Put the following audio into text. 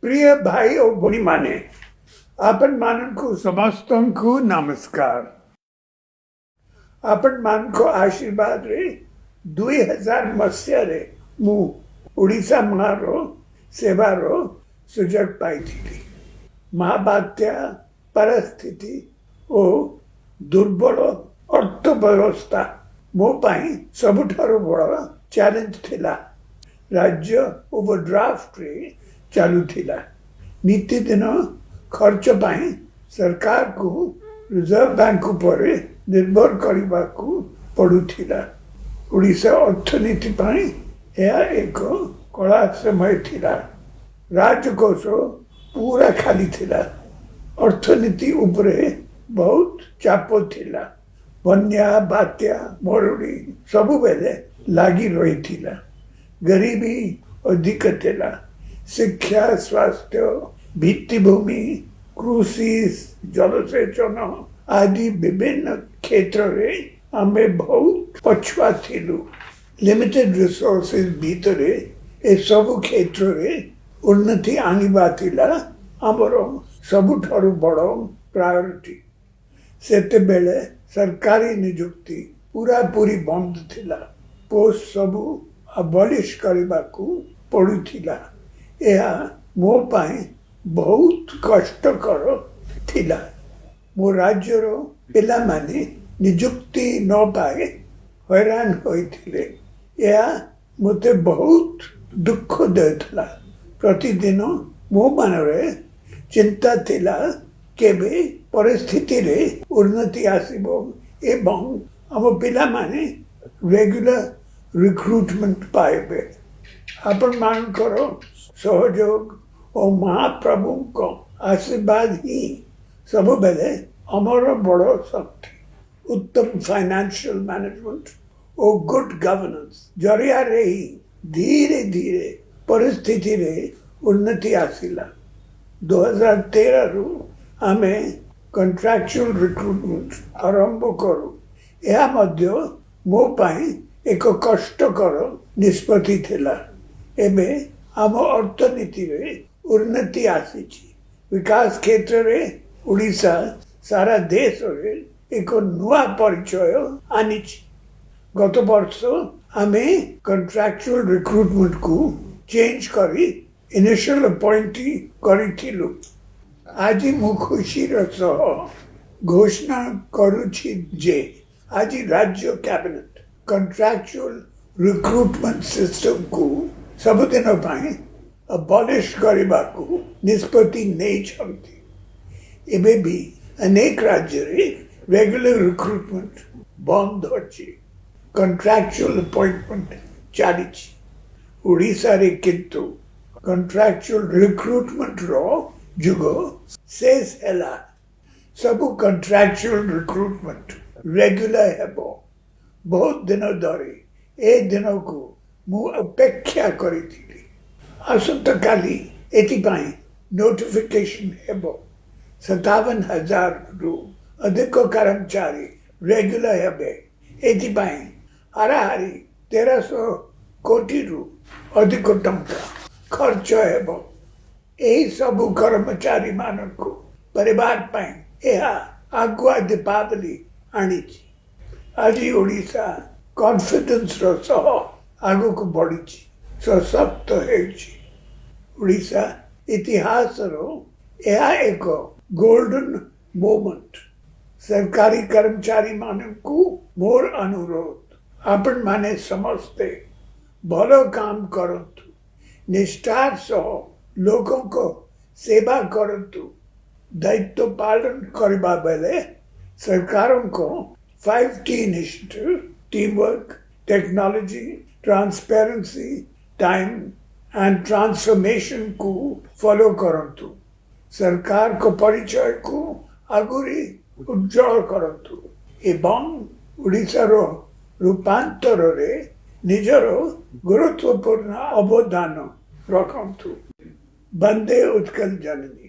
प्रिय भाई और भौणी माने आपण माननको समस्तଙ୍କୁ नमस्कार। आपण मानको आशीर्वाद रे 2000 मसीह मु ओडिशा मारो सेवारो सुजग पाई महाबात्या परिस्थिति ओ दुर्बल अर्थव्यवस्था मो पाई सबुठारु बड़ चैलेंज थिला। राज्य ओवरड्राफ्ट रे चालू थिला। नीति दिन खर्च पाई सरकार को रिजर्व बैंक पर निर्भर करने को पड़ुथिला। ओडिशा अर्थनीति पाई यह एक कड़ा समय थिला। राजकोष पूरा खाली थिला। अर्थनीति उपरे बहुत चाप थिला। बन्या बात्या मरुड़ी सबु बेले लागी रही थिला। गरीबी अधिक थिला। शिक्षा स्वास्थ्य भित्तिभूमि कृषि जलसेचन आदि विभिन्न क्षेत्र रे आमे बहुत पछुआ थिलु। लिमिटेड रिसोर्सेस भीतर ए सब क्षेत्र रे उन्नति आनिबा थिला हमरो सबुठारु बड़ प्रायोरिटी। सेते बेले सरकारी नियुक्ति पूरा पूरी बंद थिला। पोस्ट सबु अबॉलिश करबा को पड़ुथिला। यह मो पाई बहुत कष्टकर थिला। मो राज्यर पिला माने नियुक्ति न पाए हैरान होइथिले। यह मते बहुत दुख देथला। प्रतिदिन मो मनरे चिंता थिला केबे परिस्थिति रे उन्नति आसीबो एवं हम पिला माने रेगुलर रिक्रूटमेंट पाइबे। आपण मान करो सहयोग और महाप्रभु को आशीर्वाद ही सब बेले अमर बड़ शक्ति। उत्तम फाइनेंशियल मैनेजमेंट और गुड गवर्नेंस जरिया रे ही धीरे धीरे परिस्थिति रे उन्नति आसिला। 2013 रु आमे कॉन्ट्रैक्चुअल रिक्रूटमेंट आरंभ करू। यह मध्य मो पाई एक कष्टकर निष्पत्ति थिला। एबे आम अर्थनीति रे उन्नति आसीची। विकास क्षेत्र रे ओडिशा सारा देश रे एक नुआ परिचय आनीची। गत वर्ष आमे कॉन्ट्रैक्चुअल रिक्रूटमेंट को चेंज करी इनिशियल अपॉइंटी करिथिलु। आज मु खुशी सह घोषणा करूची जे आज राज्य कैबिनेट कॉन्ट्रैक्चुअल रिक्रूटमेंट सिस्टम को सबुदिन पाई अबॉलिश करबा को निष्पत्ति नहीं छंती। एबे भी अनेक राज्य रे रेगुलर रिक्रूटमेंट बंद अछि। Contractual appointment चालीछि। ओडिशा रे किंतु कॉन्ट्रैक्चुअल रिक्रूटमेंट रो जुगो शेष हैला। सबु कॉन्ट्रैक्चुअल रिक्रूटमेंट रेगुलर हेबो। बहुत दिन धरी ए दिन को मु अपेक्षा करिथिली। आसंता काली एथिपाई नोटिफिकेशन हेबो। 57,000 रु अधिक कर्मचारी रेगुलर हेबे। एथिपाई हाराहारी 1300 कोटी रु अधिक टंका खर्च हेबो। एही सबु कर्मचारी माननको परिवार पाई एहा आगुआ दीपावली आनीची। आज ओडिशा कॉन्फिडेंस रो सह आगु को बढ़ी सशक्त होइछि। ओडिशा इतिहास रो यह एक गोल्डन मोमेंट। सरकारी कर्मचारी माननको मोर अनुरोध आपण माने समस्ते भलो काम करतु। निष्ठार सह लोगों को सेवा करतु। दायित्व पालन करबा बेले सरकारों को 5T initiative teamwork technology transparency time and transformation को फॉलो करतु। सरकार को परिचय को आगुरी उज्जवल करतु एवं ओडिशा रो रूपांतर रे निजर गुरुत्वपूर्ण अवदान रखतु। वंदे उत्कल जननी।